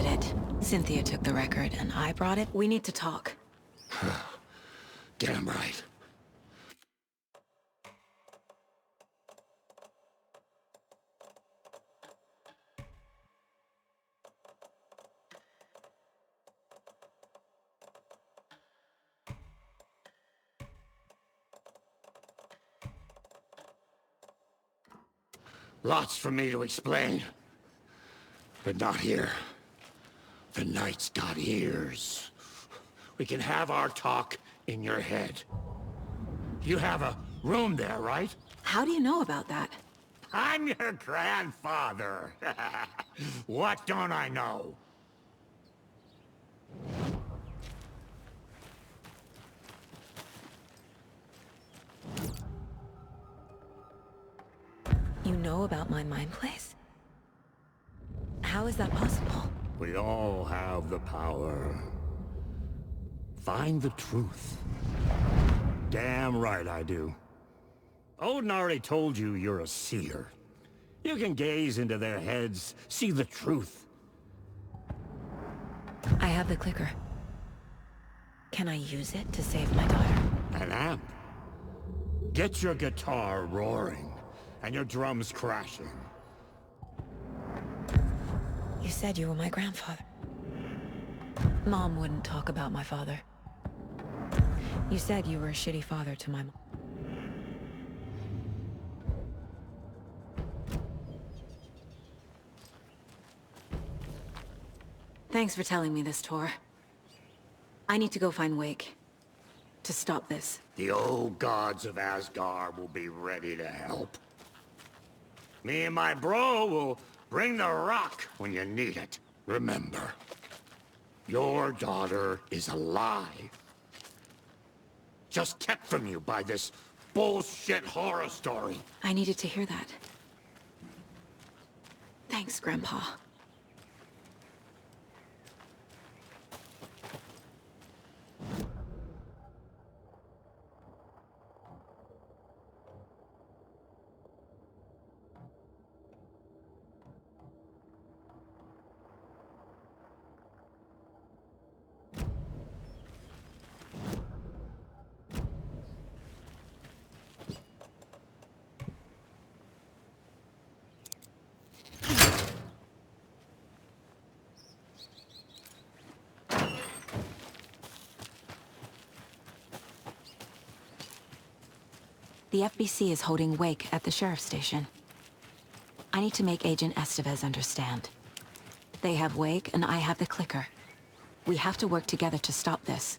did it. Cynthia took the record, and I brought it. We need to talk. Damn right. Lots for me to explain. But not here. The night's got ears. We can have our talk in your head. You have a room there, right? How do you know about that? I'm your grandfather. What don't I know? You know about my mind place? How is that possible? We all have the power. Find the truth. Damn right I do. Odin already told you you're a seer. You can gaze into their heads, see the truth. I have the clicker. Can I use it to save my daughter? An amp. Get your guitar roaring, and your drums crashing. You said you were my grandfather. Mom wouldn't talk about my father. You said you were a shitty father to my mom. Thanks for telling me this, Tor. I need to go find Wake. To stop this. The old gods of Asgard will be ready to help. Me and my bro will bring the rock when you need it. Remember, your daughter is alive. Just kept from you by this bullshit horror story. I needed to hear that. Thanks, Grandpa. The FBC is holding Wake at the sheriff's station. I need to make Agent Estevez understand. They have Wake, and I have the clicker. We have to work together to stop this.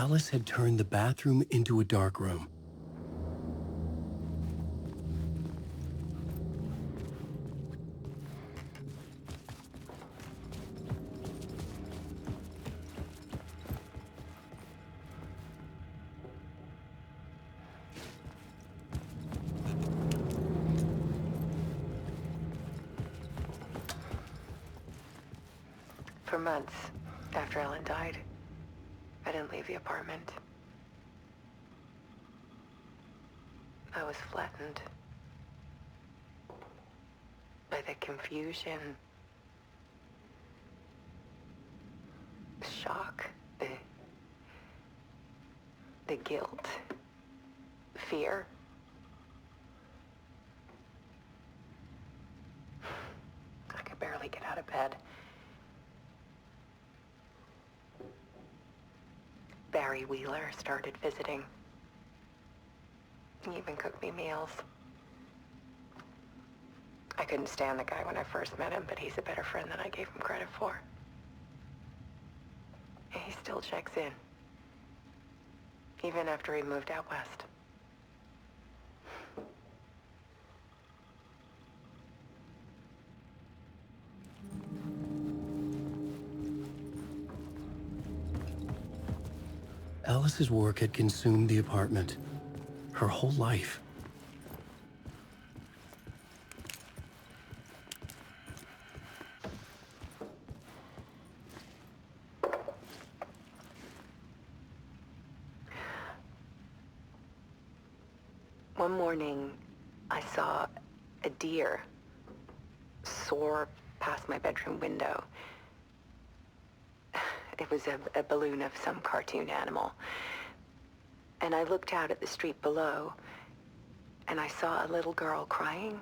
Alice had turned the bathroom into a dark room. For months after Ellen died, I didn't leave the apartment. I was flattened by the confusion, the shock, the guilt, fear. I could barely get out of bed. Barry Wheeler started visiting. He even cooked me meals. I couldn't stand the guy when I first met him, but he's a better friend than I gave him credit for. And he still checks in, even after he moved out west. Alice's work had consumed the apartment, her whole life. One morning, I saw a deer soar past my bedroom window. It was a balloon of some cartoon animal. And I looked out at the street below, and I saw a little girl crying.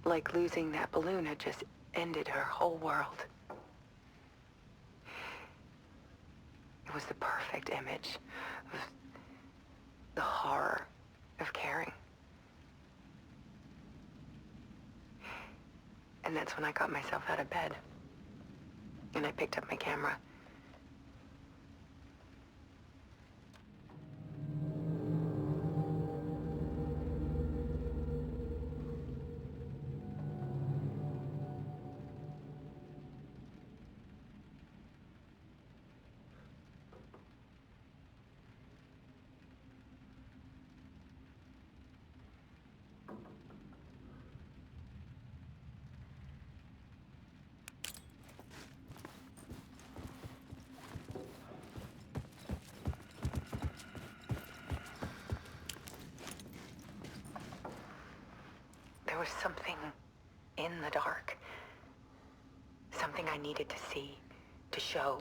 Like losing that balloon had just ended her whole world. It was the perfect image of the horror of caring. And that's when I got myself out of bed. And I picked up my camera. There was something in the dark. Something I needed to see, to show.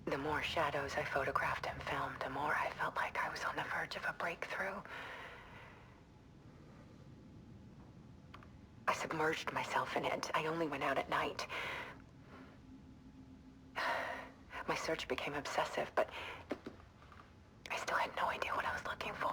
The more shadows I photographed and filmed, the more I felt like I was on the verge of a breakthrough. I submerged myself in it. I only went out at night. My search became obsessive, but I still had no idea what I was looking for.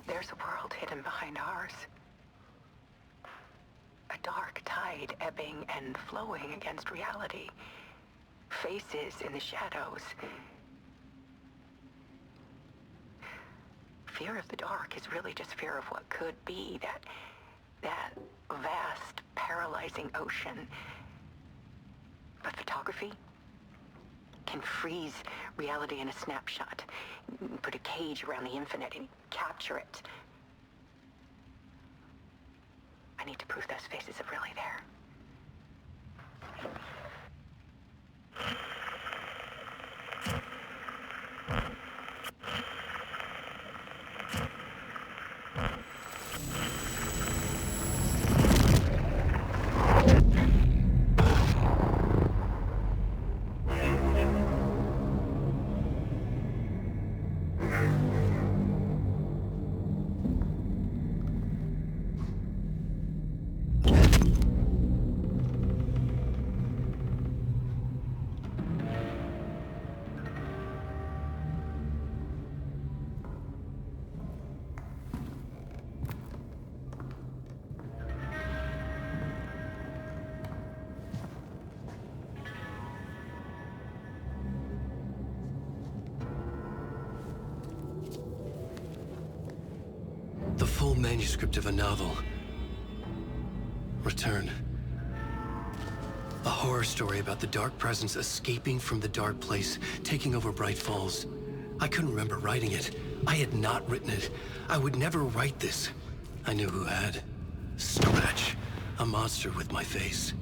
There's a world hidden behind ours. A dark tide ebbing and flowing against reality. Faces in the shadows. Fear of the dark is really just fear of what could be, that vast, paralyzing ocean. But photography can freeze reality in a snapshot. Put a cage around the infinite and capture it. I need to prove those faces are really there. The full manuscript of a novel. Return. A horror story about the dark presence escaping from the dark place, taking over Bright Falls. I couldn't remember writing it. I had not written it. I would never write this. I knew who had. Scratch. A monster with my face.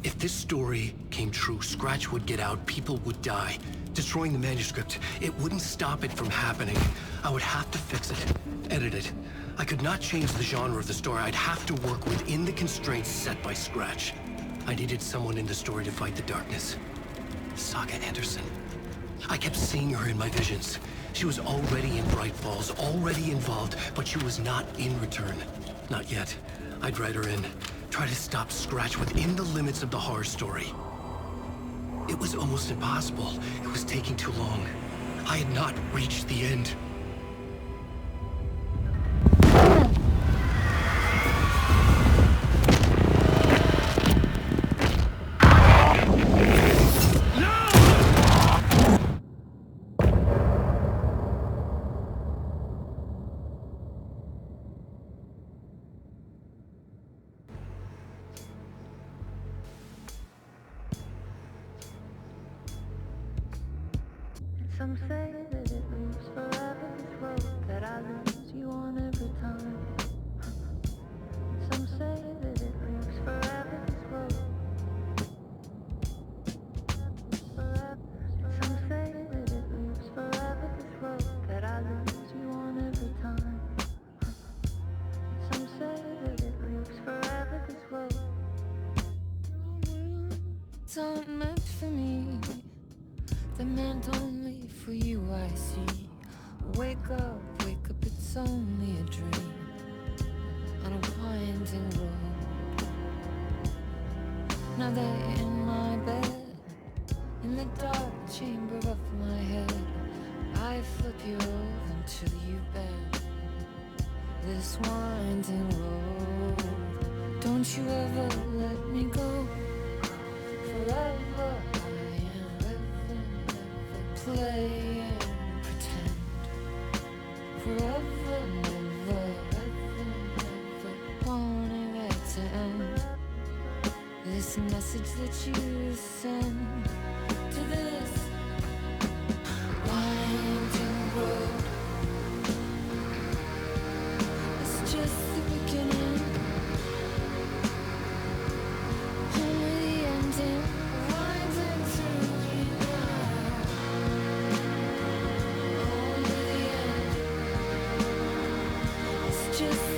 If this story came true, Scratch would get out, people would die. Destroying the manuscript, it wouldn't stop it from happening. I would have to fix it, edit it. I could not change the genre of the story. I'd have to work within the constraints set by Scratch. I needed someone in the story to fight the darkness. Saga Anderson. I kept seeing her in my visions. She was already in Bright Falls, already involved, but she was not in Return. Not yet. I'd write her in. Try to stop Scratch within the limits of the horror story. It was almost impossible. It was taking too long. I had not reached the end. Some say that it moves forever, this road that I lose you on every time. Some say that it moves forever, this road. Some say that it moves forever, this road that I lose you on every time. Some say that it moves forever, this road. It's not meant for me. They're meant only for you, I see. Wake up, it's only a dream on a winding road. Now they're in my bed, in the dark chamber of my head. I flip you over until you bend this winding road. Don't you ever let me go. Forever play and pretend. Forever, never, wanting it to end. This message that you send to this winding road, it's just the beginning, only the ending. Winding through me now. Just